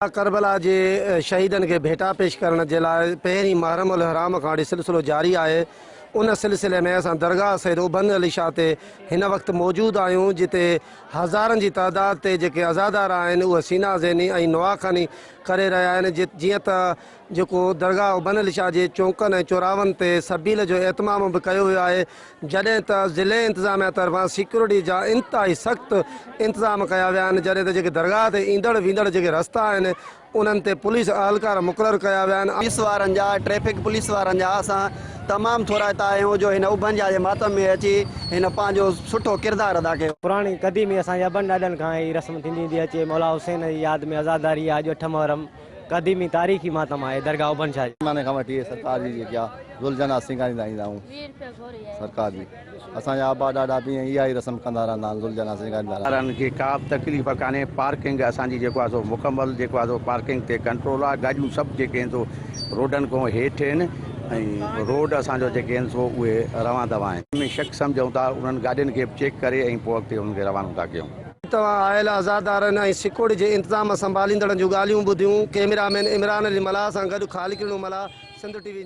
करबला जे शहीदन के भेटा पेश करण जे लाइ पहिरीं मुहर्रम उल हराम खां वठी सिलसिलो जारी आहे। उन सिलसिले में असां दरगाह सैयद उबन अली शाह ते हिन वक़्तु मौजूदु आहियूं, जिते हज़ारनि जी तादाद ते जेके अज़ादार आहिनि उहे सीना ज़ैनी ऐं नवाखानी करे रहिया आहिनि। जीअं त जेको दरगाह उबन अली शाह जे चौंकनि ऐं चौरावनि ते सबील जो एतमाम बि कयो वियो आहे, जॾहिं त ज़िले इंतिज़ामिया तरफ़ां सिक्योरिटी जा इंतिहाई सख़्तु इंतिज़ाम कया विया आहिनि। जॾहिं त जेके दरगाह ते ईंदड़ वींदड़ जेके रस्ता आहिनि उन्हनि ते पुलिस अहलकार मुक़ररु कया विया आहिनि। पुलिस वारनि जा ट्रैफिक पुलिस वारनि जा असां तमामु थोरा हितां आहियूं जो हिन उबन जा मातम में अची हिन पंहिंजो सुठो किरदारु अदा कयो। पुराणी क़दीमी असांजे अबनि ॾाॾनि खां ई रस्म थींदी ईंदी अचे। मौला हुसैन जी यादि में आज़ादारी आहे अॼु 8 मुहर्रम क़दीमी तारीख़ी मातम आहे दरगाह उबन शाह जी। ज़माने खां वठी सरकार जी जेकी आहे ज़ुलझना सिंगारींदा ईंदा आहियूं सरकार जी। असांजा आबा ॾाॾा बि इहा ई रस्म कंदा रहंदा आहिनि, ज़ुलझना सिंगारींदा रहंदा ॿारनि खे का बि तकलीफ़ कान्हे। पार्किंग असांजी जेको आहे सो मुकमल जेको आहे सो पार्किंग ते कंट्रोल आहे। गाॾियूं सभु जेके आहिनि सो रोडनि खां हेठि आहिनि ऐं रोड असांजो जेके आहिनि सो उहे रवां दवा आहिनि। में शक सम्झूं था उन्हनि गाॾियुनि खे चेक करे ऐं पोइ अॻिते उन्हनि खे रवानो था कयूं। तव्हां आयल अज़ादारनि ऐं सिक्योरिटी जे इंतिज़ाम संभालींदड़नि जूं ॻाल्हियूं ॿुधियूं। कैमरामैन इमरान अली मलाह सां गॾु ख़ालिद मलाह, सिंध टीवी।